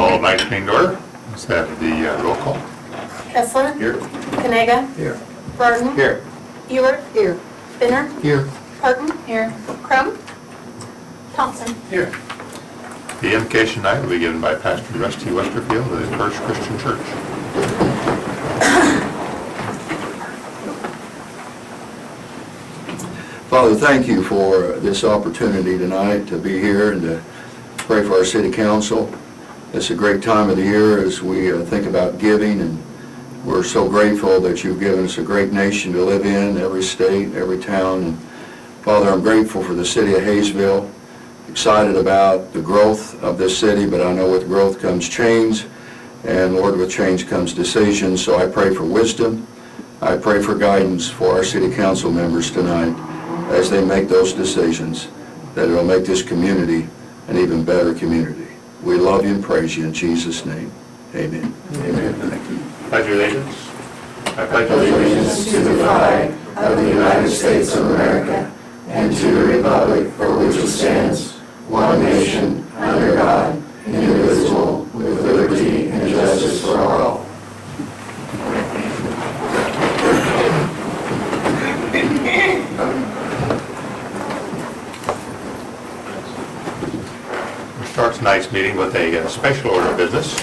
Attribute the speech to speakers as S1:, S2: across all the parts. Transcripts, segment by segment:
S1: Call of night meeting order. Let's have the roll call.
S2: Kessler.
S1: Here.
S2: Kanaga.
S1: Here.
S2: Burton.
S1: Here.
S2: Ewert. Here. Spinner.
S1: Here.
S2: Parton. Here. Crum. Thompson.
S1: Here. The invocation night will be given by Pastor Rusty Westerfield of the First Christian Church.
S3: Father, thank you for this opportunity tonight to be here and to pray for our city council. It's a great time of the year as we think about giving, and we're so grateful that you've given us a great nation to live in, every state, every town. And Father, I'm grateful for the city of Haysville, excited about the growth of this city, but I know with growth comes change, and Lord, with change comes decision. So I pray for wisdom. I pray for guidance for our city council members tonight as they make those decisions, that it will make this community an even better community. We love you and praise you in Jesus' name. Amen.
S1: Amen. Thank you. Pledge allegiance. I pledge
S4: allegiance to the flag of the United States of America and to the republic for which it stands, one nation, under God, indivisible, with liberty and justice for all.
S1: Start tonight's meeting with a special order of business.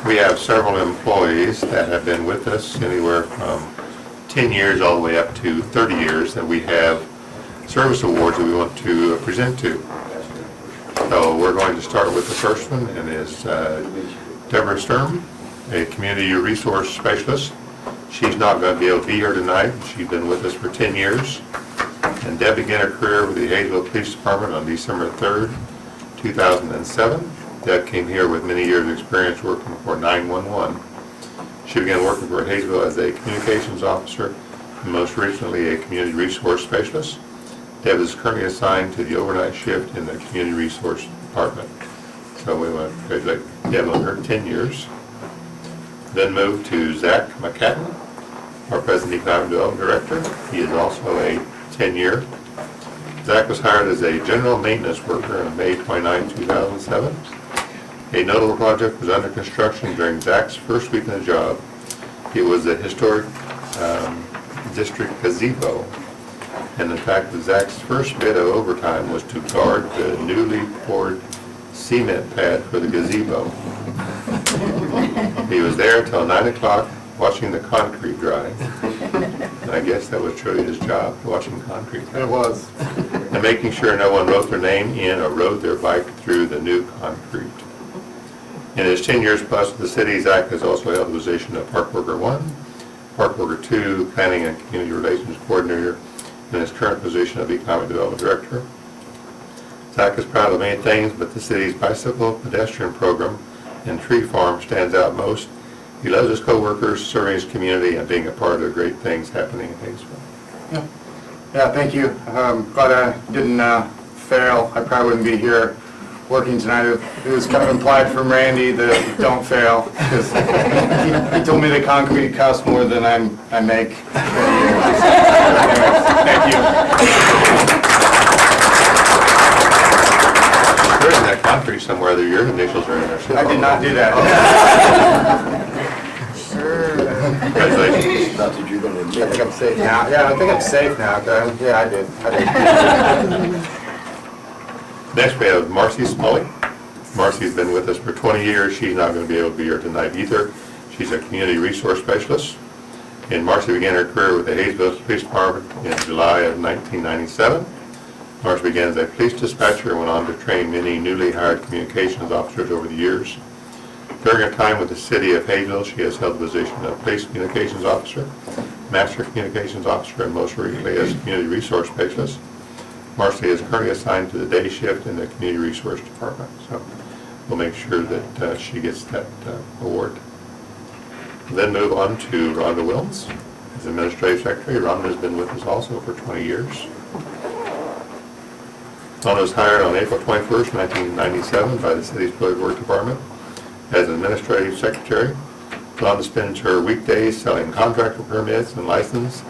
S1: We have several employees that have been with us anywhere from 10 years all the way up to 30 years that we have service awards that we want to present to. So we're going to start with the first one, and is Deborah Sturm, a community resource specialist. She's not going to be able to be here tonight. She's been with us for 10 years. And Deb began her career with the Haysville Police Department on December 3rd, 2007. Deb came here with many years of experience working for 911. She began working for Haysville as a communications officer and most recently a community resource specialist. Deb is currently assigned to the overnight shift in the community resource department. So we want to congratulate Deb on her 10 years. Then move to Zach McCatton, our President Economic Development Director. He is also a 10-year. Zach was hired as a general maintenance worker on May 29, 2007. A notable project was under construction during Zach's first week in the job. It was the historic district gazebo. And in fact, Zach's first bit of overtime was to guard the newly poured cement pad for the gazebo. He was there until 9 o'clock watching the concrete dry. And I guess that was truly his job, watching concrete.
S5: It was.
S1: And making sure no one wrote their name in or rode their bike through the new concrete. In his 10 years plus with the city, Zach has also held the position of Park Worker 1, Park Worker 2, Planning and Community Relations Coordinator, and his current position of Economic Development Director. Zach is proud of many things, but the city's bicycle pedestrian program and tree farm stands out most. He loves his co-workers, serving his community, and being a part of the great things happening in Haysville.
S5: Yeah, thank you. Glad I didn't fail. I probably wouldn't be here working tonight. It was kind of implied from Randy that don't fail, because he told me the concrete costs more than I make. Anyway, thank you.
S1: There is that concrete somewhere that your initials are in there.
S5: I did not do that.
S1: Congratulations.
S3: Not that you're going to admit.
S5: I think I'm safe now. Yeah, I think I'm safe now. Yeah, I did.
S1: Next we have Marcy Smully. Marcy's been with us for 20 years. She's not going to be able to be here tonight either. She's a community resource specialist. And Marcy began her career with the Haysville Police Department in July of 1997. Marcy began as a police dispatcher and went on to train many newly hired communications officers over the years. During her time with the city of Haysville, she has held the position of police communications officer, master communications officer, and most recently as community resource specialist. Marcy is currently assigned to the day shift in the community resource department. So we'll make sure that she gets that award. We'll then move on to Rhonda Wilms as administrative secretary. Rhonda has been with us also for 20 years. Rhonda was hired on April 21st, 1997 by the city's public works department as administrative secretary. Rhonda spends her weekdays selling contractor permits and license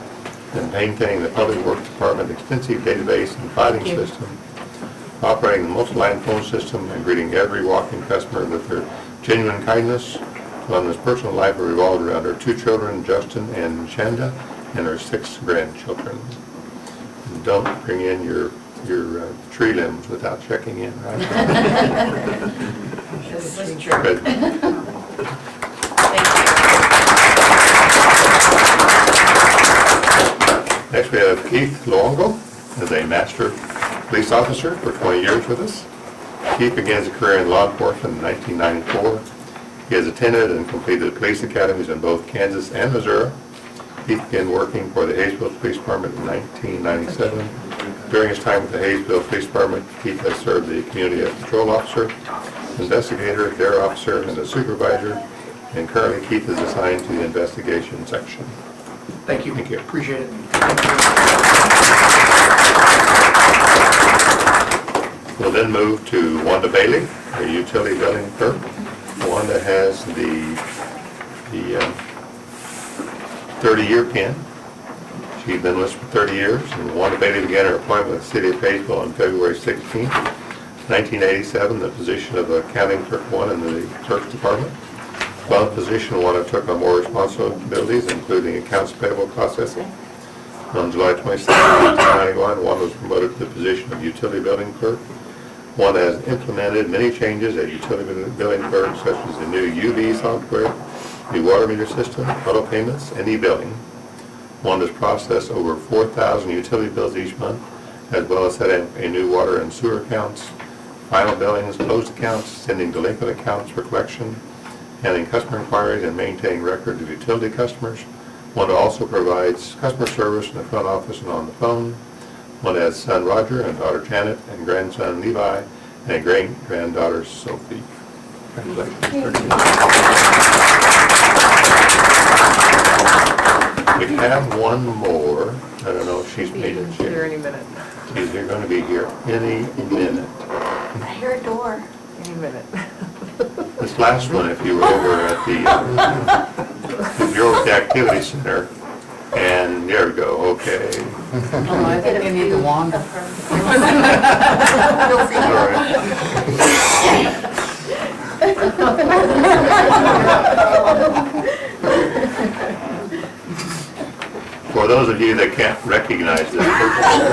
S1: and maintaining the public works department extensive database and filing system, operating the multi-line phone system, and greeting every walk-in customer with their genuine kindness. Luana's personal life revolved around her 2 children, Justin and Shanda, and her 6 grandchildren. And don't bring in your tree limbs without checking in, right?
S2: This is true.
S1: Good. Next, we have Keith Luongo as a master police officer for 20 years with us. Keith began his career in law enforcement in 1994. He has attended and completed police academies in both Kansas and Missouri. Keith began working for the Haysville Police Department in 1997. During his time with the Haysville Police Department, Keith has served the community as patrol officer, investigator, dare officer, and a supervisor, and currently Keith is assigned to the investigation section.
S6: Thank you.
S1: Thank you.
S6: Appreciate it.
S1: We'll then move to Wanda Bailey, a utility billing clerk. Wanda has the 30-year pin. She's been with us for 30 years, and Wanda Bailey began her employment with the City of Haysville on February 16, 1987, the position of accounting clerk 1 in the clerk's department. While in position, Wanda took on more responsibilities, including accounts payable processing. On July 27, 1991, Wanda was promoted to the position of utility billing clerk. Wanda has implemented many changes at utility billing clerk, such as the new UV software, new water meter system, auto payments, and e-billing. Wanda's processed over 4,000 utility bills each month, as well as setting a new water and sewer accounts, final billings, closed accounts, sending delinquent accounts for collection, handling customer inquiries, and maintaining records of utility customers. Wanda also provides customer service in the front office and on the phone. Wanda has son Roger and daughter Janet and grandson Levi and a great-granddaughter Sophie. Congratulations. We have one more. I don't know if she's made it
S7: Here
S1: here.
S7: any minute.
S1: She's going to be here any minute.
S2: I hear a door.
S7: Any minute.
S1: This last one, if you were over at if you're over at the activity center, and there we go, okay.
S7: Oh, I think they need the wand.
S1: All right. For those of you that can't recognize this person,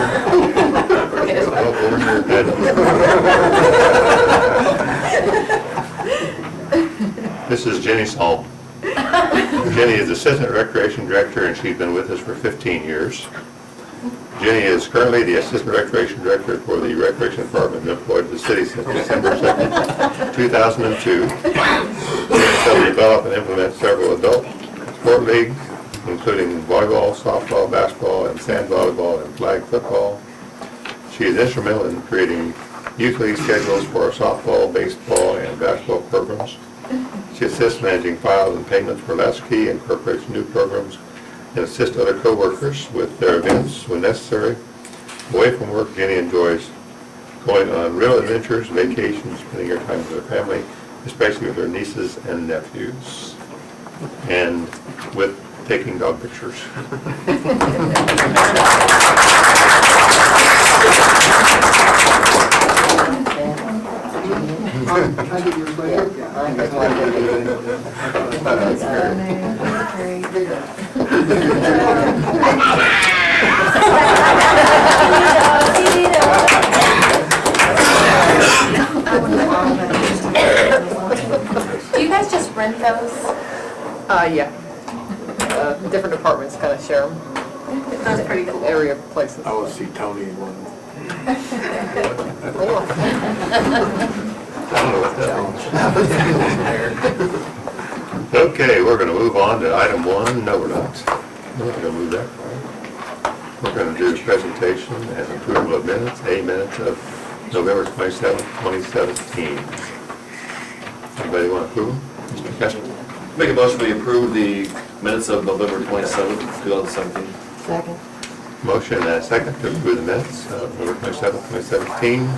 S1: this is Jenny Salm. Jenny is Assistant Recreation Director, and she's been with us for 15 years. Jenny is currently the Assistant Recreation Director for the Recreation Department, employed at the city since December 2nd, 2002. Jenny helped develop and implement several adult sport leagues, including volleyball, softball, basketball, and sand volleyball, and flag football. She is instrumental in creating youth league schedules for our softball, baseball, and basketball programs. She assists managing files and payments for Lasky, incorporates new programs, and assists other co-workers with their events when necessary. Away from work, Jenny enjoys going on real adventures, vacations, spending her time with her family, especially with her nieces and nephews, and with taking dog pictures.
S2: Do you guys just rent those?
S7: Yeah. Different departments kind of share them.
S2: That's pretty cool.
S7: Area places.
S6: I will see Tony in one.
S1: I don't know what that means. Okay, we're going to move on to item 1. No, we're not. We're not going to move that far. We're going to do the presentation and approval of minutes, minutes of November 27, 2017. Anybody want to approve them? Mr. Kessler?
S8: Make a motion, we approve the minutes of November 27th, 2017.
S7: Second.
S1: Motion and a second to approve the minutes of November 27, 2017.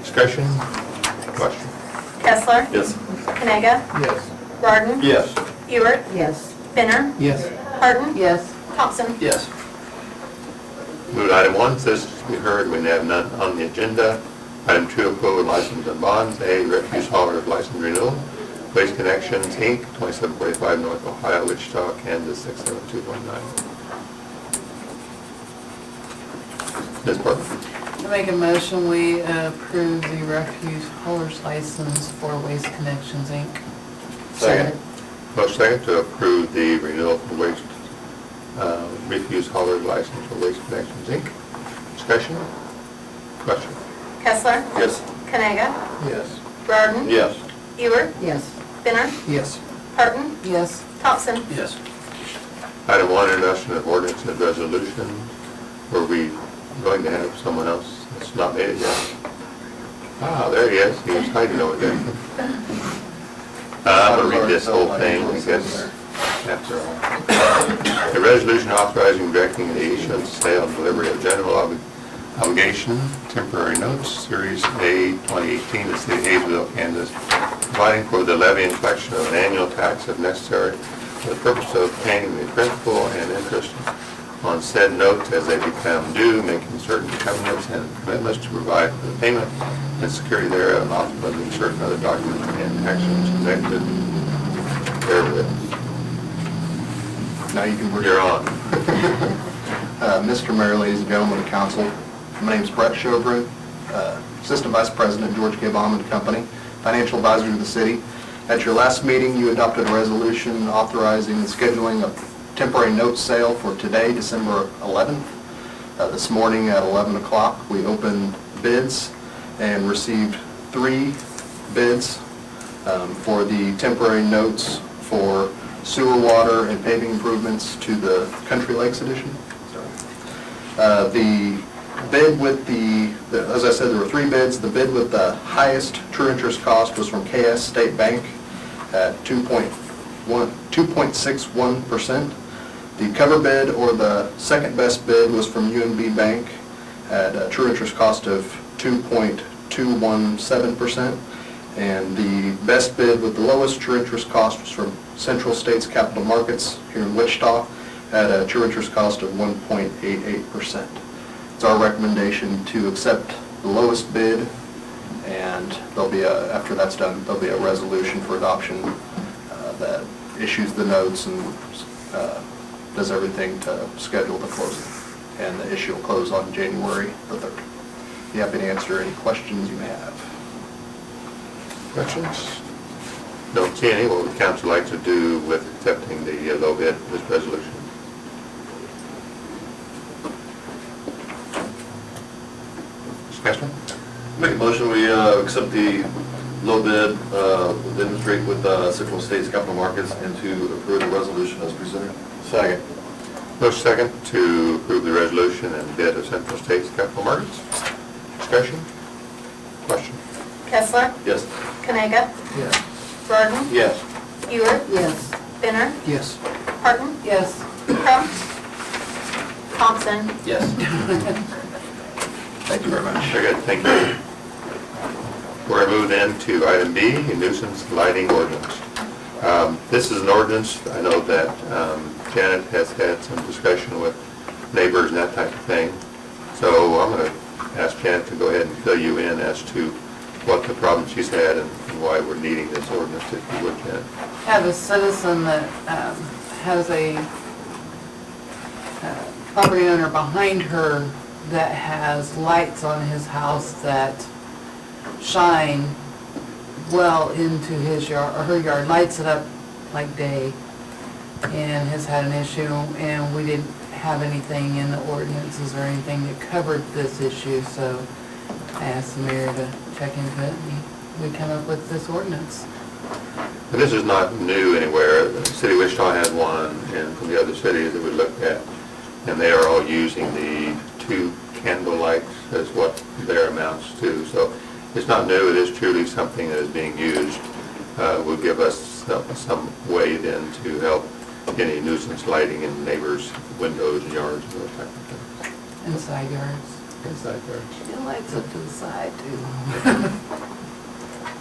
S1: Discussion? Question?
S2: Kessler?
S8: Yes.
S2: Kanaga?
S6: Yes.
S2: Garden?
S8: Yes.
S2: Ewert?
S7: Yes.
S2: Spinner?
S6: Yes.
S2: Harden?
S7: Yes.
S2: Thompson?
S8: Yes.
S1: Move to item 1, citizens to be heard. We have none on the agenda. Item 2, approval of license and bonds. A, refuse hauler license renewal. Waste Connections, Inc., 2745 North Ohio, Wichita, Kansas, 67219. Ms. Parker?
S9: I make a motion, we approve the refuse hauler's license for Waste Connections, Inc.
S8: Second.
S1: Motion second to approve the renewal for waste, refuse hauler license for Waste Connections, Inc. Discussion? Question?
S2: Kessler?
S8: Yes.
S2: Kanaga?
S6: Yes.
S2: Jordan?
S8: Yes.
S2: Ewer?
S7: Yes.
S2: Binner?
S6: Yes.
S2: Parton?
S9: Yes.
S2: Thompson?
S6: Yes.
S1: Item 1, introduction of ordinance and resolution. Were we going to have someone else that's not made it yet? Ah, there he is. He was hiding over there. I'm going to read this whole thing, I guess, after all. A resolution authorizing directing the issuance, sale, and delivery of general obligation, temporary notes, Series A 2018, the City of Haysville, Kansas, providing for the levy and collection of an annual tax if necessary for the purpose of paying the principal and interest on said notes as they become due, making certain covenants and commitments to provide for the payment and security thereof, and authorizing certain other documents and actions connected therewith.
S10: Now you can.
S1: You're on.
S10: Mr. Mayor, ladies and gentlemen of the council, my name is Brett Shobrook, Assistant Vice President, George K. Bauman Company, Financial Advisor to the city. At your last meeting, you adopted a resolution authorizing the scheduling of temporary note sale for today, December 11th. This morning at 11 o'clock, we opened bids and received 3 bids for the temporary notes for sewer, water, and paving improvements to the Country Lakes Edition. The bid with as I said, there were 3 bids. The bid with the highest true interest cost was from KS State Bank at 2.61%. The cover bid, or the second best bid, was from UNB Bank at a true interest cost of 2.217%. And the best bid with the lowest true interest cost was from Central States Capital Markets here in Wichita at a true interest cost of 1.88%. It's our recommendation to accept the lowest bid, and there'll be after that's done, there'll be a resolution for adoption that issues the notes and does everything to schedule the closing. And the issue will close on January the 3rd. Be happy to answer any questions you may have.
S1: Questions? Don't see any. What would council like to do with accepting the low bid for this resolution? Discussion?
S8: Make a motion, we accept the low bid, demonstrate with Central States Capital Markets, and to approve the resolution as presented.
S1: Second. Motion second to approve the resolution and bid of Central States Capital Markets. Discussion? Question?
S2: Kessler?
S8: Yes.
S2: Kanaga?
S6: Yes.
S2: Jordan?
S8: Yes.
S2: Ewer?
S9: Yes.
S2: Binner?
S6: Yes.
S2: Parton?
S9: Yes.
S2: Crump? Thompson?
S6: Yes.
S10: Thank you very much.
S1: Very good, thank you. We're going to move then to item B, nuisance lighting ordinance. This is an ordinance, I know that Janet has had some discussion with neighbors and that type of thing. So I'm going to ask Janet to go ahead and fill you in as to what the problem she's had and why we're needing this ordinance, if you would, Janet.
S9: I have a citizen that has a property owner behind her that has lights on his house that shine well into his yard, or her yard, lights it up like day, and has had an issue, and we didn't have anything in the ordinances or anything that covered this issue, so I asked the mayor to check into it, and we come up with this ordinance.
S1: And this is not new anywhere. The city of Wichita has one, and from the other cities that we looked at, and they are all using the 2 candle lights as what their amounts to. So it's not new, it is truly something that is being used. Will give us some way then to help any nuisance lighting in neighbors' windows and yards and those type of things.
S9: Inside yards.
S1: Inside yards.
S9: It lights up to the side too.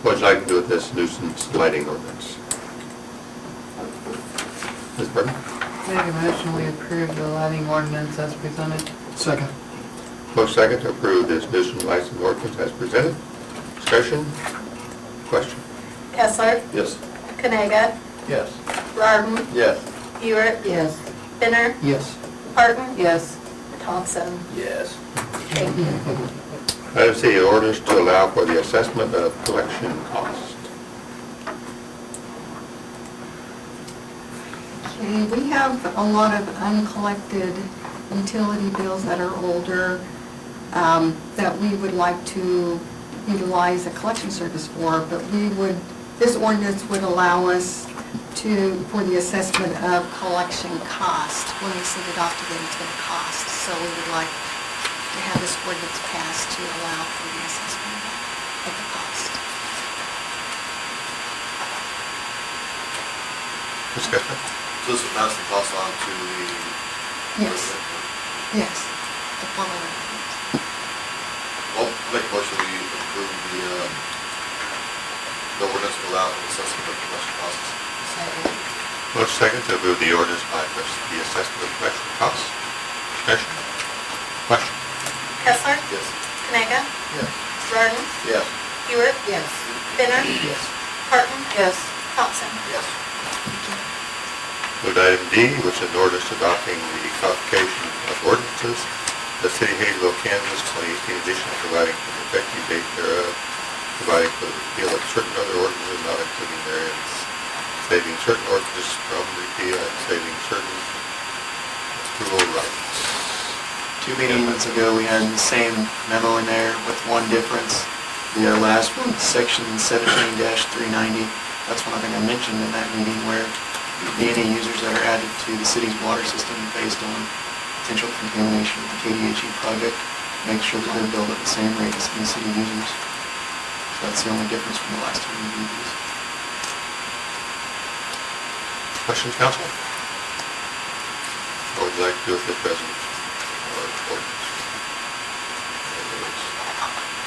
S1: What would you like to do with this nuisance lighting ordinance? Ms. Burton?
S9: Make a motion, we approve the lighting ordinance as presented.
S6: Second.
S1: Motion second to approve this nuisance license ordinance as presented. Discussion? Question?
S2: Kessler?
S8: Yes.
S2: Kanaga,
S6: Yes.
S2: Rardon,
S8: Yes.
S2: Hewitt,
S9: Yes.
S2: Spinner,
S6: Yes.
S2: Parton,
S9: Yes.
S2: Thompson.
S6: Yes.
S2: Thank you.
S1: Item C, orders to allow for the assessment of collection cost.
S11: Okay, we have a lot of uncollected utility bills that are older that we would like to utilize a collection service for, but this ordinance would allow us for the assessment of collection cost. When we send it off to them, it's going to cost. So we would like to have this ordinance passed to allow for the assessment of the cost.
S1: Discussion?
S8: So this would pass the cost on to the...
S11: Yes. Yes. The former.
S8: Well, make a motion we approve the ordinance to allow for the assessment of collection costs.
S1: Motion second to approve the ordinance by the assessment of collection costs. Discussion? Question?
S2: Kessler,
S8: Yes.
S2: Kanaga,
S6: Yes.
S2: Rardon,
S8: Yes.
S2: Hewitt,
S9: Yes.
S2: Spinner,
S6: Yes.
S2: Parton,
S9: Yes.
S2: Thompson.
S8: Yes.
S1: Move to item D, which is an ordinance adopting the codification of ordinances, the City of Haysville, Kansas, 2018 edition, providing for the effective date thereof, providing for the repeal of certain other ordinances not including therein, saving certain ordinances from repeal and saving certain approval rights.
S12: 2 meetings ago, we had the same memo in there with one difference. The last one, section 17-390, that's one I think I mentioned in that meeting where the any users that are added to the city's water system based on potential contamination of the KDHE project, make sure that they're billed at the same rate as the city users. So that's the only difference from the last time we did these.
S1: Questions, council? What would you like to do with this resolution or ordinance?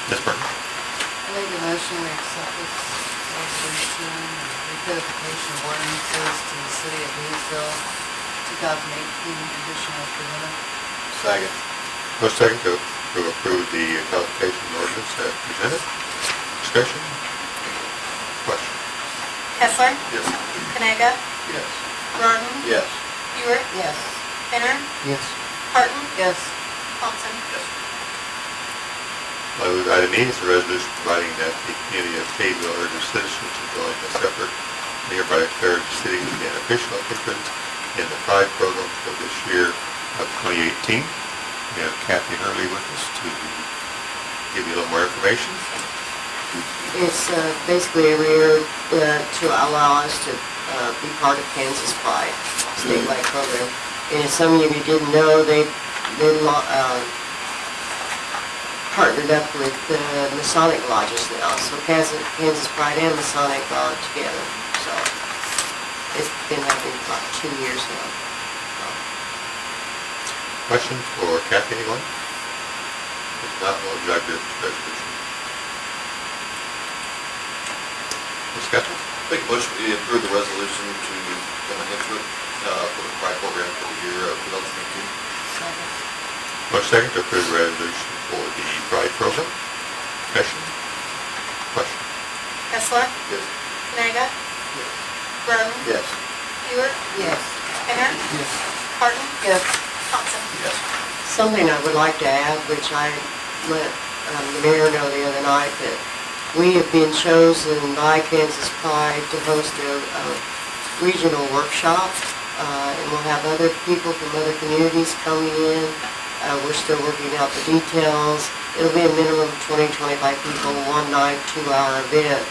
S1: Ms. Burton?
S9: I make a motion we accept this resolution, recodification of ordinances to the city of Haysville, 2018 edition as presented.
S8: Second.
S1: Motion second to approve the codification ordinance as presented. Discussion? Question?
S2: Kessler,
S8: Yes.
S2: Kanaga,
S8: Yes.
S2: Rardon,
S8: Yes.
S2: Hewitt,
S9: Yes.
S2: Spinner,
S6: Yes.
S2: Parton,
S9: Yes.
S2: Thompson.
S8: Yes.
S1: I move item E is a resolution providing that the community of Haysville urges citizens to join a separate and hereby declare the city to be an official participant in the Pride program for this year of 2018. We have Kathy Hurley with us to give you a little more information.
S13: It's basically every year to allow us to be part of Kansas Pride, statewide program. And as some of you didn't know, they've partnered up with Masonic lodges now. So Kansas Pride and Masonic are together. So it's been happening for about 2 years now.
S1: Questions for Kathy, anyone? If not, we'll judge this resolution. Discussion?
S8: Make a motion we approve the resolution to implement into it for the Pride program for the year of 2018.
S9: Second.
S1: Motion second to approve the resolution for the Pride program. Discussion? Question?
S2: Kessler,
S8: Yes.
S2: Kanaga,
S8: Yes.
S2: Rardon,
S8: Yes.
S2: Hewitt,
S9: Yes.
S2: Spinner,
S6: Yes.
S2: Parton,
S9: Yes.
S2: Thompson.
S8: Yes.
S13: Something I would like to add, which I let the mayor know the other night, that we have been chosen by Kansas Pride to host a regional workshop, and we'll have other people from other communities coming in. We're still working out the details. It'll be a minimum of 20-25 people, 1 night, 2-hour event,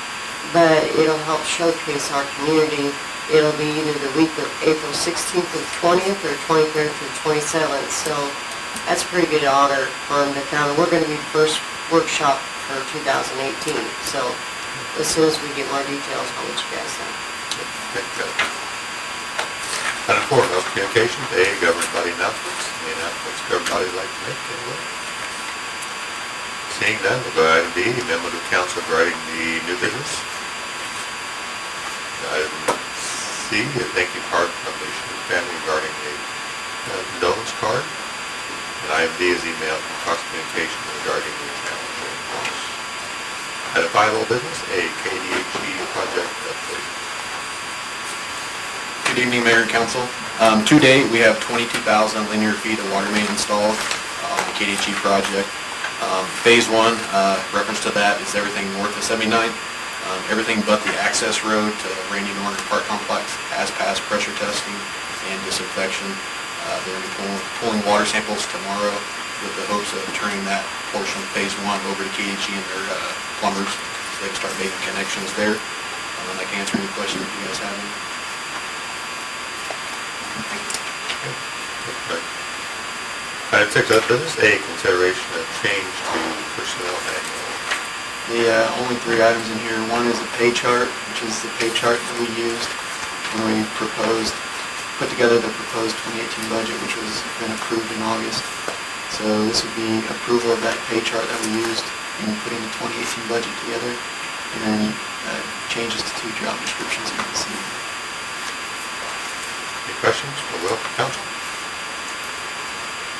S13: but it'll help showcase our community. It'll be either the week of April 16th and 20th or 23rd through 27th, so that's a pretty good honor for them to come. We're going to be the first workshop for 2018, so as soon as we get more details, I'll let you guys know.
S1: Item 4, health communications. A, government body announcements. Any announcements government body would like to make? Anyone? Seeing none, we'll go to item B, memo to council regarding the new business. Item C, a thank you card from the Schmidt family regarding a condolence card. And item D is email from Cox Communications regarding the challenge loss. Item 5, old business. A, KDHE project update.
S12: Good evening, Mayor and Council. To date, we have 22,000 linear feet of water main installed on the KDG project. Phase 1, reference to that, is everything north of 79th. Everything but the access road to Randy Norton Park Complex has passed pressure testing and disinfection. They're going to be pulling water samples tomorrow with the hopes of turning that portion of Phase 1 over to KDG and their plumbers so they can start making connections there. And I can answer any questions if you guys have any.
S1: Item 6, other business, A, consideration of change to personnel manual.
S12: The only 3 items in here, one is a pay chart, which is the pay chart that we used when we put together the proposed 2018 budget, which was been approved in August. So this would be approval of that pay chart that we used in putting the 2018 budget together, and then changes to 2 job descriptions you can see.
S1: Any questions for Will, council?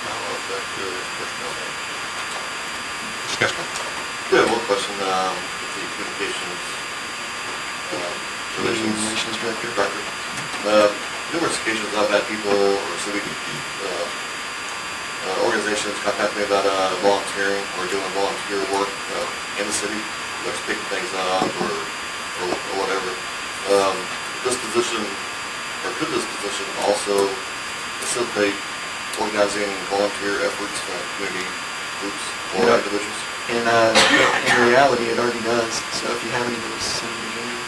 S1: Now, I'll go to personnel manual. Discussion.
S8: Yeah, one question, with the communications,
S12: Relations Director.
S8: Numerous occasions I've had people or civic, organizations contact me about, volunteering or doing volunteer work, in the city, like picking things up or whatever. This position, or could this position also facilitate organizing volunteer efforts from community groups or
S12: Yeah.
S8: individuals?
S12: In reality, it already does. So if you have any of those, send them to me.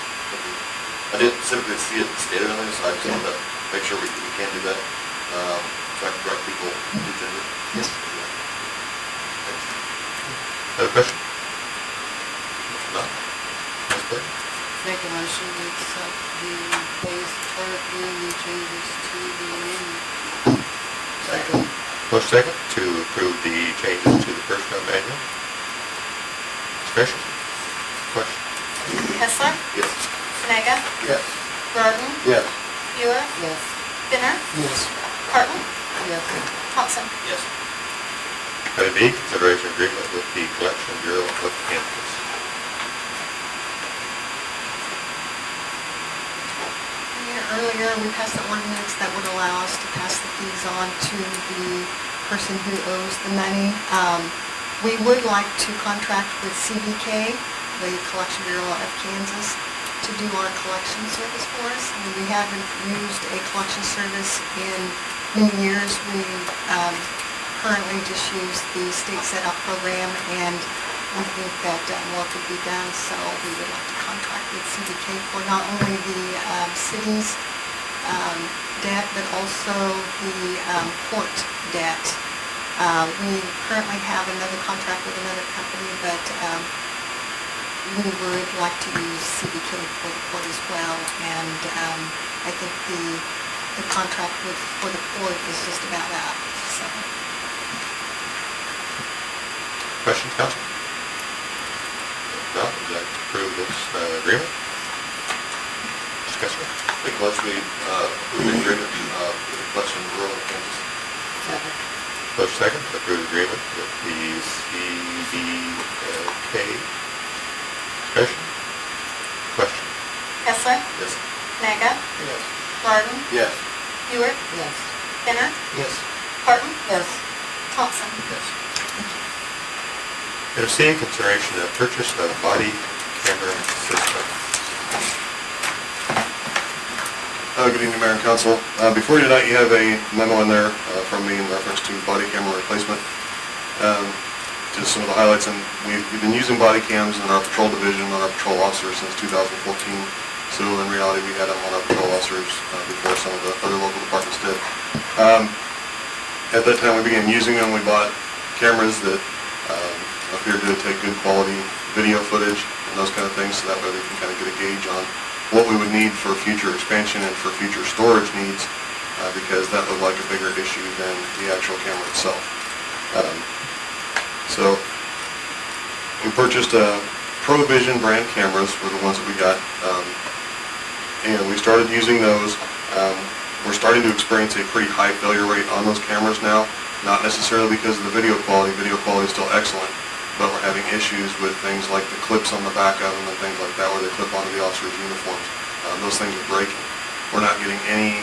S8: I didn't specifically see it stated on there, so I just wanted to make sure we can do that, so I can direct people to gender.
S12: Yes.
S1: Other question? No? Ms. Blair?
S9: Make a motion to accept the phase chart and the changes to the manual.
S1: Second. Motion second to approve the changes to the personnel manual. Discussion? Question?
S2: Hessler?
S8: Yes.
S2: Snega?
S5: Yes.
S2: Burden?
S5: Yes.
S2: Buick?
S9: Yes.
S2: Finner?
S5: Yes.
S2: Carton?
S9: Yes.
S2: Thompson?
S8: Yes.
S1: Item B, consideration agreement with the Collection Bureau of Kansas.
S11: Earlier, we passed an ordinance that would allow us to pass the fees on to the person who owes the money. We would like to contract with CBK, the Collection Bureau of Kansas, to do our collection service for us. We haven't used a collection service in many years. We currently just use the state set-up program, and we think that more could be done, so we would like to contract with CBK for not only the city's debt, but also the court debt. We currently have another contract with another company, but we would like to use CBK for the court as well, and I think the contract for the court is just about up, so.
S1: Questions, council? If not, would you like to approve this agreement? Discussion?
S8: Make a motion we approve the agreement with the Collection Bureau of Kansas.
S9: Second.
S1: Motion second to approve agreement with the CBK. Discussion? Question?
S2: Hessler?
S8: Yes.
S2: Snega?
S5: Yes.
S2: Burden?
S5: Yes.
S2: Buick?
S9: Yes.
S2: Finner?
S5: Yes.
S2: Carton?
S9: Yes.
S2: Thompson?
S8: Yes.
S1: Item C, consideration of purchase of body camera system.
S8: Good evening, Mayor and Council. Before you tonight, you have a memo in there from me in reference to body camera replacement. Just some of the highlights, and we've been using body cams in our patrol division on our patrol officers since 2014. So in reality, we had them on our patrol officers before some of the other local departments did. At that time, we began using them. We bought cameras that appeared to take good quality video footage and those kind of things, so that way we can kind of get a gauge on what we would need for future expansion and for future storage needs, because that looked like a bigger issue than the actual camera itself. So we purchased ProVision brand cameras were the ones that we got, and we started using those. We're starting to experience a pretty high failure rate on those cameras now, not necessarily because of the video quality. Video quality is still excellent, but we're having issues with things like the clips on the back of them and things like that where they clip onto the officers' uniforms. Those things are breaking. We're not getting any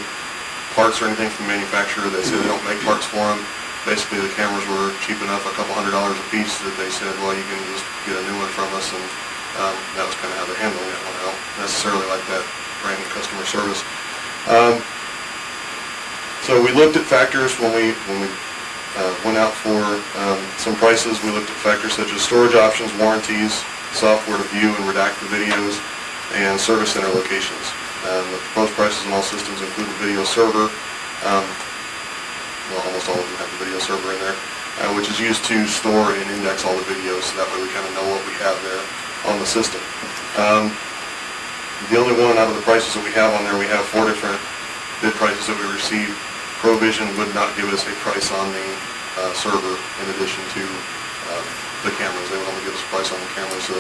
S8: parts or anything from the manufacturer. They say they don't make parts for them. Basically, the cameras were cheap enough, a couple $100 a piece, that they said, well, you can just get a new one from us, and that was kind of how they're handling it. I don't necessarily like that brand new customer service. So we looked at factors when we went out for some prices. We looked at factors such as storage options, warranties, software to view and redact the videos, and service center locations. The proposed prices on all systems include a video server. Well, almost all of them have the video server in there, which is used to store and index all the videos, so that way we kind of know what we have there on the system. The only one out of the prices that we have on there, we have 4 different bid prices that we received. ProVision would not give us a price on the server in addition to the cameras. They would only give us a price on the cameras. So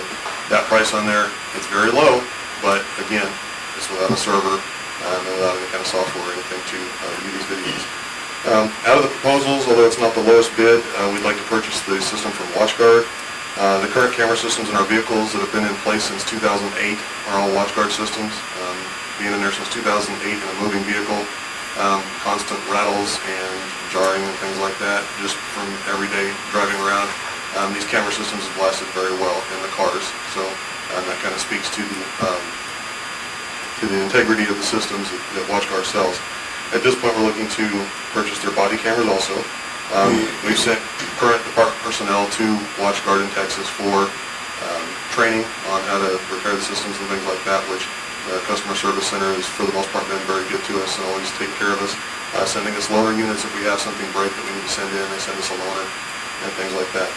S8: that price on there, it's very low, but again, it's without a server and without any kind of software or anything to view these videos. Out of the proposals, although it's not the lowest bid, we'd like to purchase the system from WatchGuard. The current camera systems in our vehicles that have been in place since 2008 are all WatchGuard systems. Being in there since 2008 in a moving vehicle, constant rattles and jarring and things like that, just from every day driving around. These camera systems have lasted very well in the cars, so that kind of speaks to the integrity of the systems that WatchGuard sells. At this point, we're looking to purchase their body cameras also. We've sent current department personnel to WatchGuard in Texas for training on how to repair the systems and things like that, which the customer service center has, for the most part, been very good to us and always take care of us, sending us loaner units if we have something break that we need to send in. They send us a loaner and things like that.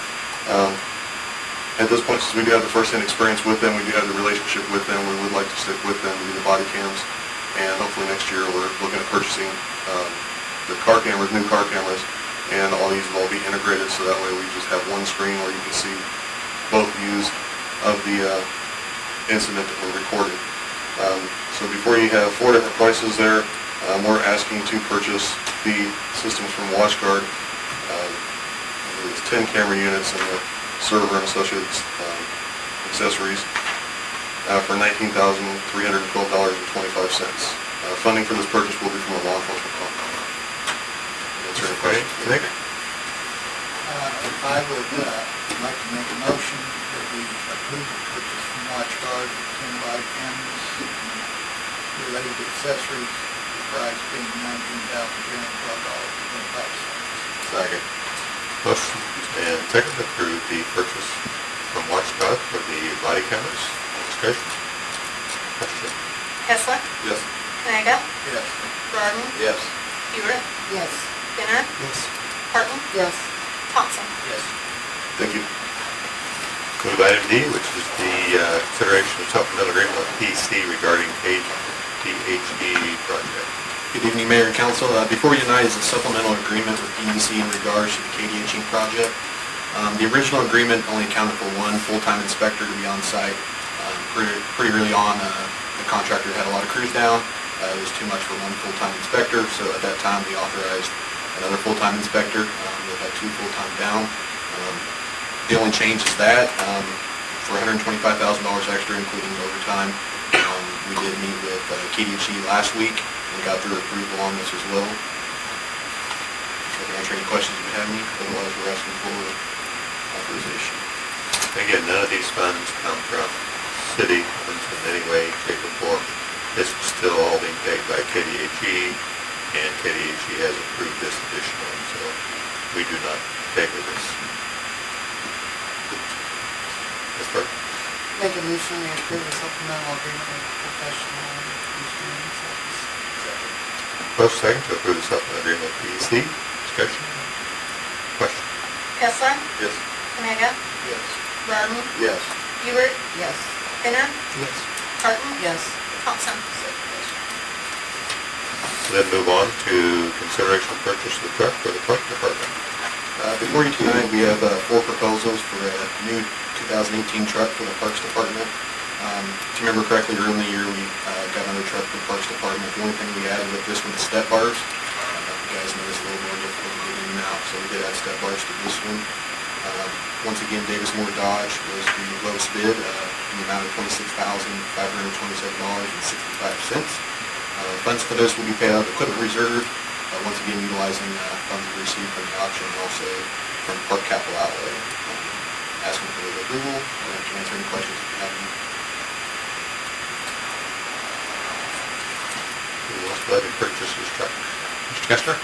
S8: At this point, since we do have the first-hand experience with them, we do have the relationship with them, we would like to stick with them to do the body cams. And hopefully next year we're looking at purchasing the car cameras, new car cameras, and all these will all be integrated, so that way we just have one screen where you can see both views of the incident that we're recording. So before you have 4 different prices there, we're asking to purchase the systems from WatchGuard. It's 10 camera units and the server and associates accessories. For $19,312.25. Funding for this purchase will be from a law enforcement fund. Answer any questions? Nick?
S4: I would like to make a motion that we approve the purchase from WatchGuard of 10 body cameras and related accessories, the price being $19,312.25.
S8: Second.
S1: Motion and second to approve the purchase from WatchGuard for the body cameras. Discussion? Question?
S2: Kessler,
S8: Yes.
S2: Kanaga,
S4: Yes.
S2: Gordon,
S8: Yes.
S2: Hewitt,
S11: Yes.
S2: Finner,
S8: Yes.
S2: Horton,
S11: Yes.
S2: Thompson.
S4: Yes.
S8: Thank you.
S1: Go to item D, which is the consideration of supplemental agreement with PC regarding KDHE project.
S10: Good evening, Mayor and Council. Before you tonight is a supplemental agreement with DEC in regards to the KDHE project. The original agreement only accounted for 1 full-time inspector to be on site. Pretty early on, the contractor had a lot of crews down. It was too much for 1 full-time inspector, so at that time we authorized another full-time inspector. We had 2 full-time down. The only change is that for $125,000 extra, including overtime. We did meet with KDHE last week and got their approval on this as well. So I can answer any questions you have, otherwise we're asking for authorization.
S1: Again, none of these funds come from city funds in any way, shape, or form. This is still all being paid by KDHE, and KDHE has approved this additional, so we do not pay for this. Ms. Burke?
S9: Make a motion to approve the supplemental agreement with professional engineering service.
S1: Motion second to approve the supplemental agreement with PEC. Discussion? Question?
S2: Kessler,
S8: Yes.
S2: Kanaga,
S4: Yes.
S2: Gordon,
S8: Yes.
S2: Hewitt,
S11: Yes.
S2: Finner,
S8: Yes.
S2: Horton,
S9: Yes.
S2: Thompson.
S1: Then move on to consideration of purchase of the truck for the park department.
S10: Before you tonight, we have 4 proposals for a new 2018 truck for the Parks Department. If you remember correctly, earlier in the year, we got another truck for the Parks Department. The only thing we added with this one is step bars. You guys know it's a little more difficult to get in and out, so we did add step bars to this one. Once again, Davis Moore Dodge was the lowest bid in the amount of $26,527.65.
S8: Funds for this will be paid out of equipment reserve, once again utilizing funds received from the auction and also from park capital outlay. Asking for the approval, and can answer any questions if you have any.
S1: Who wants to let him purchase his truck? Mr. Kessler?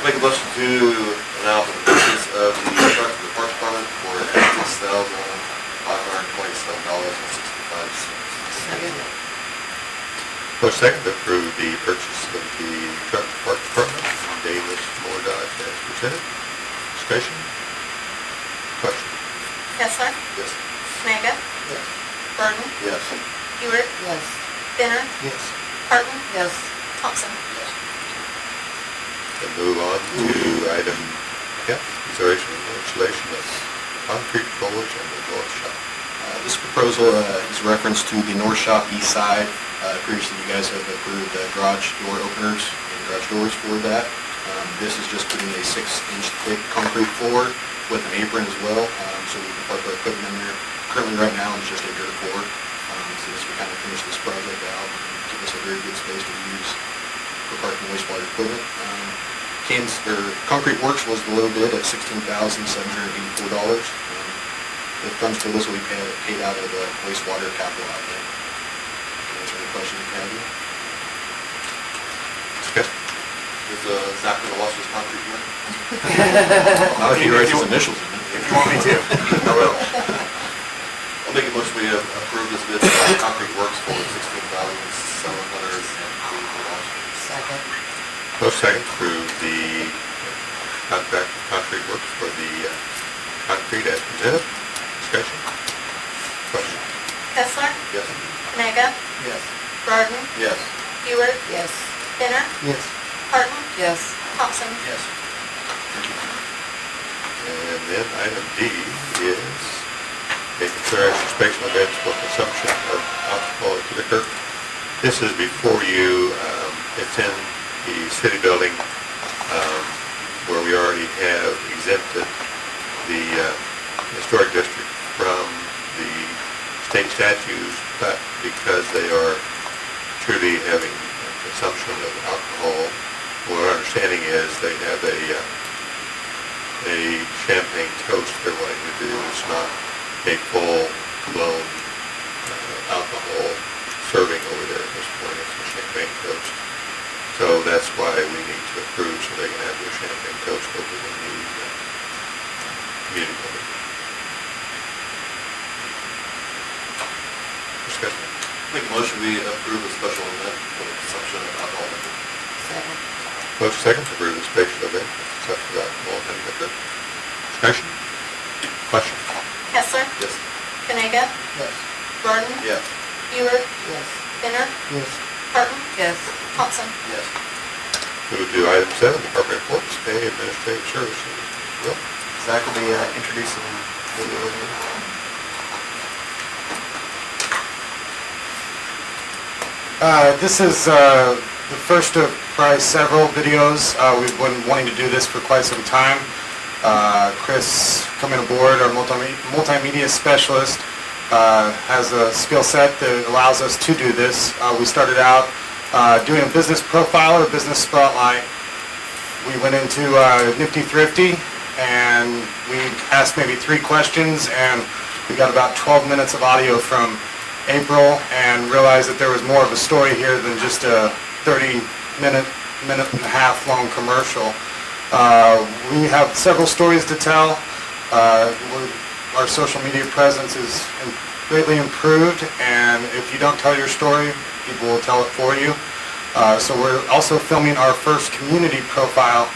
S8: Make a motion to allow for the purchase of the truck for the parks department for $6,527.65.
S13: Second.
S1: Motion second to approve the purchase of the truck for Park Department, Davis Moore Dodge as presented. Discussion? Question?
S2: Kessler,
S8: Yes.
S2: Knaga,
S12: Yes.
S2: Burton,
S8: Yes.
S2: Hewitt,
S13: Yes.
S2: Benner,
S12: Yes.
S2: Harton,
S7: Yes.
S2: Thompson.
S1: Then move on to item F, consideration of installation of concrete floors on the north shop.
S8: This proposal is reference to the north shop east side. Previously, you guys have approved garage door openers and garage doors for that. This is just putting a 6-inch thick concrete floor with an apron as well, so we can park our equipment in there. Currently, right now, it's just a dirt floor, so this will kind of finish this project out and give us a very good space to use for parking wastewater equipment. Concrete Works was the low bid at $16,784. The funds for this will be paid out of the wastewater capital outlay. Can answer any questions you have.
S1: Discussion?
S8: Is Zach going to watch this concrete here? Not if he writes his initials in it.
S5: If you want me to.
S8: I will. I'll make a motion we approve this bid for Concrete Works for $16,784.
S13: Second.
S1: Motion second to approve the contract with Concrete Works for the concrete as presented. Discussion? Question?
S2: Kessler,
S8: Yes.
S2: Knaga,
S12: Yes.
S2: Burton,
S8: Yes.
S2: Hewitt,
S13: Yes.
S2: Benner,
S12: Yes.
S2: Harton,
S7: Yes.
S2: Thompson.
S8: Yes.
S1: And then item D is a consideration of special events for consumption of alcoholic liquor. This is before you attend the city building where we already have exempted the historic district from the state statutes, but because they are truly having consumption of alcohol, what our understanding is they have a champagne toast they're wanting to do. It's not a full-blown alcohol serving over there at this point. It's a champagne toast. So that's why we need to approve so they can have their champagne toast over in the community building. Discussion.
S8: Make a motion we approve a special event for the consumption of alcohol.
S13: Second.
S1: Motion second to approve the special event for consumption of alcohol and liquor. Discussion. Question.
S2: Kessler,
S8: Yes.
S2: Knaga,
S12: Yes.
S2: Burton,
S8: Yes.
S2: Hewitt,
S13: Yes.
S2: Benner,
S12: Yes.
S2: Harton,
S7: Yes.
S2: Thompson.
S8: Yes.
S1: Move to item 7, Department Reports, Pay Administrative Services. Will?
S12: Zach will be introducing the video here.
S5: This is the first of probably several videos. We've been wanting to do this for quite some time. Chris, coming aboard, our multimedia specialist, has a skill set that allows us to do this. We started out doing a business profile or business spotlight. We went into Nifty Thrifty and we asked maybe 3 questions, and we got about 12 minutes of audio from April and realized that there was more of a story here than just a 30-minute, minute and a half long commercial. We have several stories to tell. Our social media presence is greatly improved, and if you don't tell your story, people will tell it for you. So we're also filming our first community profile,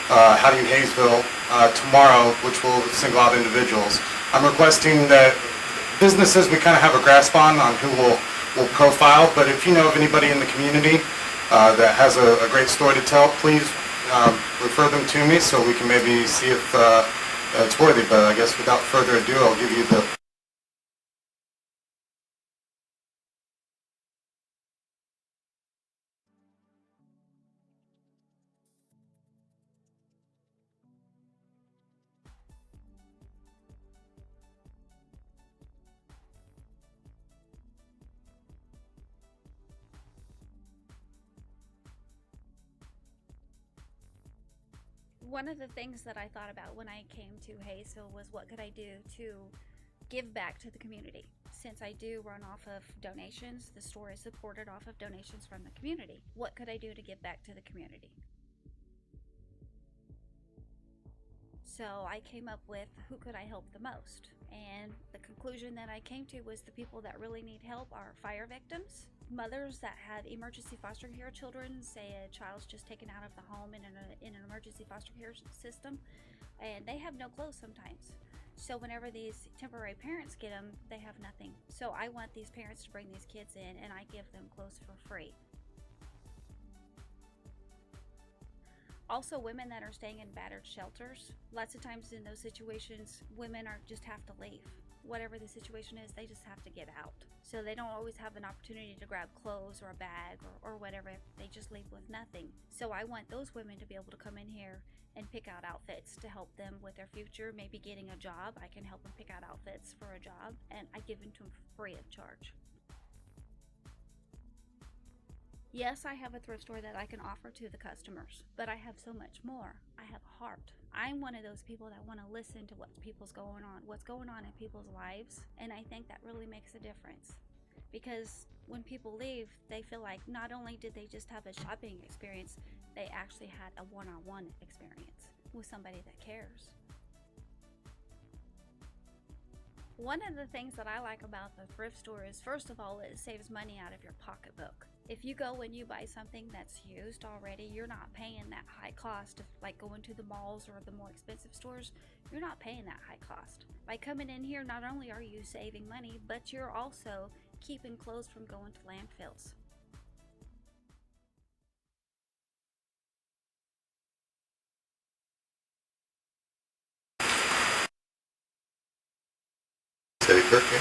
S5: How Do You Haysville, tomorrow, which will single out individuals. I'm requesting that businesses we kind of have a grasp on who we'll profile, but if you know of anybody in the community that has a great story to tell, please refer them to me so we can maybe see if it's worthy. But I guess without further ado, I'll give you the
S14: One of the things that I thought about when I came to Haysville was what could I do to give back to the community. Since I do run off of donations, the store is supported off of donations from the community. What could I do to give back to the community? So I came up with who could I help the most? And the conclusion that I came to was the people that really need help are fire victims, mothers that had emergency foster care children, say a child's just taken out of the home in an emergency foster care system, and they have no clothes sometimes. So whenever these temporary parents get them, they have nothing. So I want these parents to bring these kids in and I give them clothes for free. Also, women that are staying in battered shelters. Lots of times in those situations, women just have to leave. Whatever the situation is, they just have to get out. So they don't always have an opportunity to grab clothes or a bag or whatever. They just leave with nothing. So I want those women to be able to come in here and pick out outfits to help them with their future, maybe getting a job. I can help them pick out outfits for a job, and I give them to them free of charge. Yes, I have a thrift store that I can offer to the customers, but I have so much more. I have a heart. I'm one of those people that want to listen to what's going on in people's lives, and I think that really makes a difference. Because when people leave, they feel like not only did they just have a shopping experience, they actually had a one-on-one experience with somebody that cares. One of the things that I like about the thrift store is, first of all, it saves money out of your pocketbook. If you go and you buy something that's used already, you're not paying that high cost of like going to the malls or the more expensive stores. You're not paying that high cost. By coming in here, not only are you saving money, but you're also keeping clothes from going to landfills.
S1: City Clerk, yeah.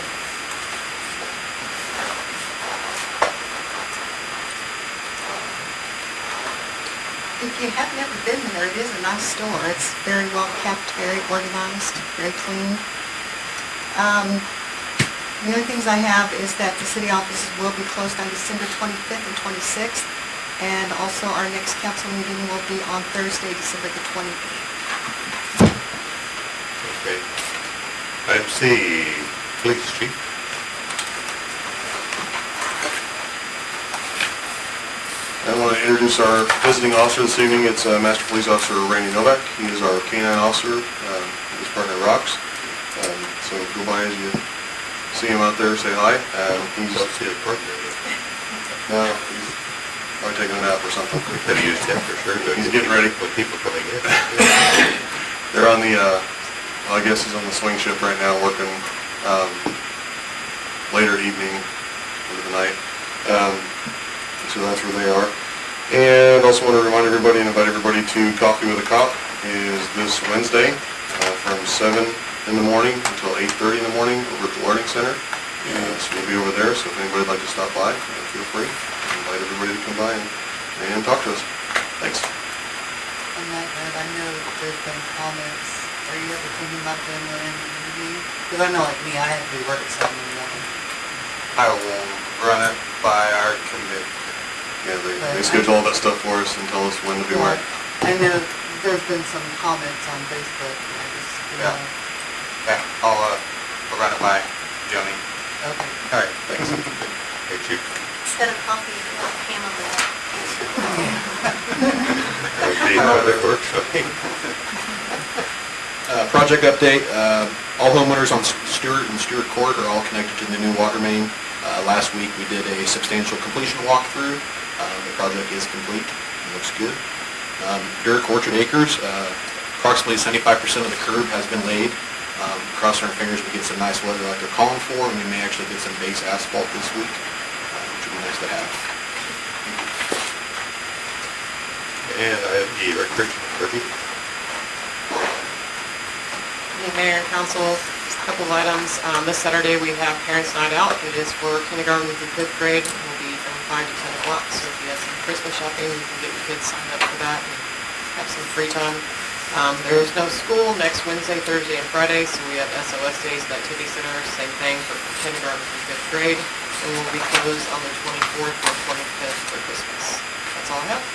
S11: If you have never been there, it is a nice store. It's very well kept, very organized, very clean. The only things I have is that the city offices will be closed on December 25th and 26th, and also our next council meeting will be on Thursday, December the 28th.
S1: Okay. Item C, Police Chief.
S8: I want to introduce our visiting officer this evening. It's Master Police Officer Randy Novak. He is our K-9 officer. His partner rocks. So go by as you see him out there, say hi. He's
S1: Don't see his partner.
S8: no, he's probably taking a nap or something.
S1: Could have used him for sure.
S8: He's getting ready.
S1: With people coming in.
S8: They're on the, well, I guess he's on the swing shift right now, working later evening into the night. So that's where they are. And also want to remind everybody and invite everybody to Coffee with a Cop is this Wednesday from 7 in the morning until 8:30 in the morning over at the Learning Center. So we'll be over there, so if anybody would like to stop by, feel free. Invite everybody to come by and talk to us. Thanks.
S9: On that note, I know there's been comments. Are you ever thinking about doing an interview? Because I know like me, I have to be work at 7 in the morning.
S15: I will run it by our committee.
S8: Yeah, they schedule all that stuff for us and tell us when to be where.
S9: I know there's been some comments on Facebook. And I just,
S15: Yeah, I'll run it by Joni.
S9: Okay.
S15: All right, thanks.
S1: Hey, Chief.
S2: Instead of coffee, chamomile.
S1: That would be how they work, so.
S10: Project update, all homeowners on Stewart and Stewart Court are all connected to the new water main. Last week we did a substantial completion walkthrough. The project is complete, it looks good. Dirk Orchard Acres, approximately 75% of the curb has been laid. Crossing our fingers we get some nice weather like they're calling for, and we may actually get some base asphalt this week, which would be nice to have.
S1: And I have the recreation turkey.
S16: Mayor and Council, just a couple of items. This Saturday we have Parents Night Out. It is for kindergarten through 5th grade. It will be from 5 to 10 o'clock. So if you have some Christmas shopping, you can get your kids signed up for that and have some free time. There is no school next Wednesday, Thursday, and Friday, so we have SOS Days at the Activity Center. Same thing for kindergarten through 5th grade. And we'll be closed on the 24th or 25th for Christmas. That's all I have.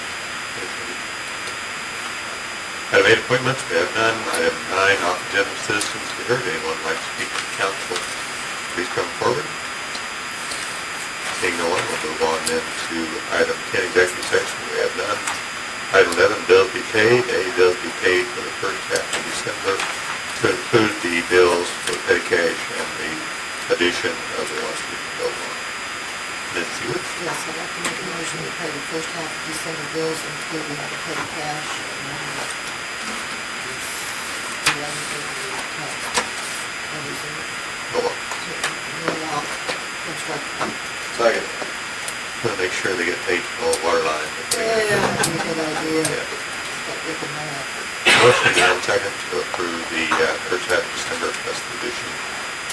S1: Item 8, appointments, we have none. Item 9, off-agenda citizens to be heard. Anyone would like to speak to the council, please come forward. Seeing no one, we'll move on then to item 10, executive session. We have none. Item 11, bills be paid. A, bills be paid for the first half of December to include the bills for petty cash and the addition of the ones we can go on. Ms. Stewart?
S13: Yes, I'd like to make a motion to pay the first half of December bills, including the petty cash and the other tax.
S1: Go on.
S13: Construction.
S1: Second. We'll make sure they get paid for all water lines.
S13: Yeah, good idea.
S1: Yeah.
S13: Start looking at it.
S1: Motion and second to approve the first half of December plus the addition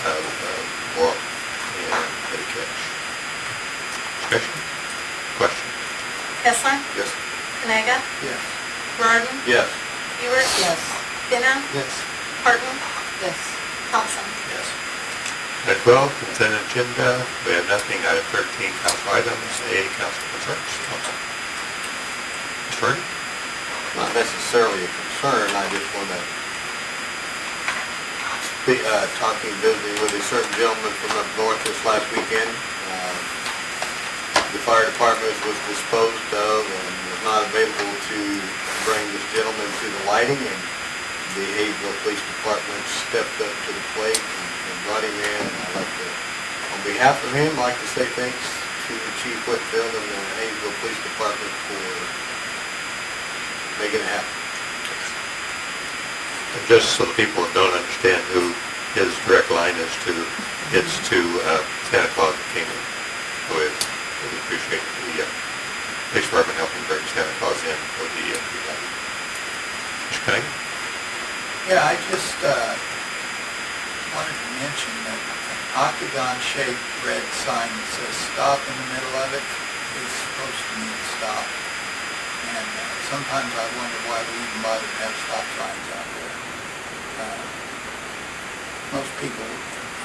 S1: of walk and petty cash. Discussion? Question?
S2: Kessler?
S1: Yes.
S2: Kanaga?
S10: Yes.
S2: Gordon?
S1: Yes.
S2: Ewert?
S13: Yes.
S2: Benna?
S10: Yes.
S2: Parton?
S13: Yes.
S2: Thompson?
S1: Yes. Item 12, consent agenda. We have nothing. Item 13, council items. A, council concerns. Council. Mr. Ferdy?
S17: Not necessarily a concern, I just want to be visiting with a certain gentleman from up north this last weekend. The fire department was disposed of and was not available to bring this gentleman to the lighting, and the Haysville Police Department stepped up to the plate and brought him in. And I'd like to, on behalf of him, like to say thanks to Chief Whitfield and the Haysville Police Department for making it happen.
S1: And just so the people don't understand who his direct line is to, it's to Santa Claus that came in. So we appreciate the police department helping bring Santa Claus in for the lighting. Mr. Cunningham?
S18: Yeah, I just wanted to mention that an octagon-shaped red sign that says stop in the middle of it is supposed to mean stop. And sometimes I wonder why we even bother to have stop signs out there. Most people,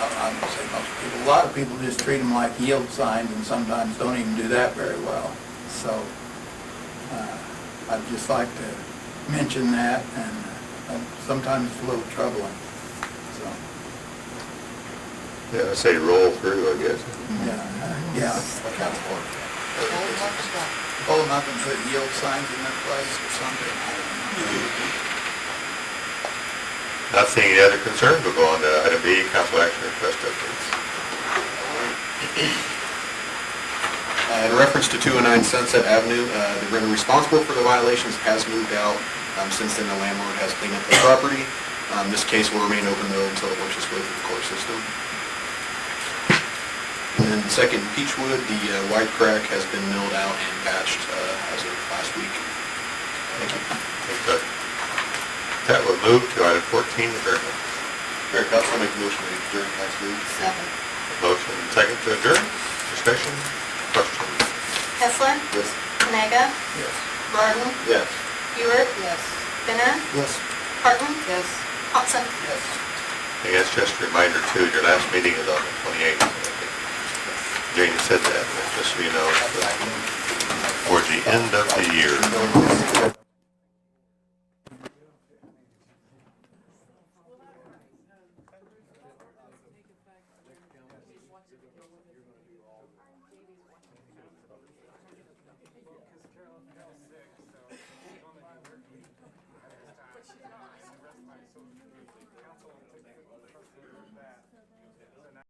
S18: I won't say most people, a lot of people just treat them like yield signs and sometimes don't even do that very well. So I'd just like to mention that, and sometimes it's a little troubling. So.
S1: Yeah, I say roll through, I guess.
S18: Yeah. Told them I can put yield signs in their place or something. I don't know.
S1: Not seeing any other concerns, we'll go on to item B, council action request updates.
S8: In reference to 209 Sunset Avenue, the renter responsible for the violations has moved out. Since then, the landlord has cleaned up the property. This case will remain open, though, until it works its way through the court system. And then second, Peachwood, the wide crack has been milled out and patched as of last week. Thank you.
S1: Thanks, Doug. That will move to item 14, adjournment.
S8: Mayor Council, make a motion to adjourn tonight's meeting.
S13: Second.
S1: Motion and second to adjourn. Discussion? Questions?
S2: Kessler?
S8: Yes.
S2: Kanaga?
S18: Yes.
S2: Gordon?
S17: Yes.
S2: Ewert?
S13: Yes.
S2: Benna?
S8: Yes.
S2: Parton?
S13: Yes.
S2: Thompson?
S18: Yes.
S1: I guess just a reminder too, your last meeting is on the 28th. Jane said that, but just so you know, it's towards the end of the year.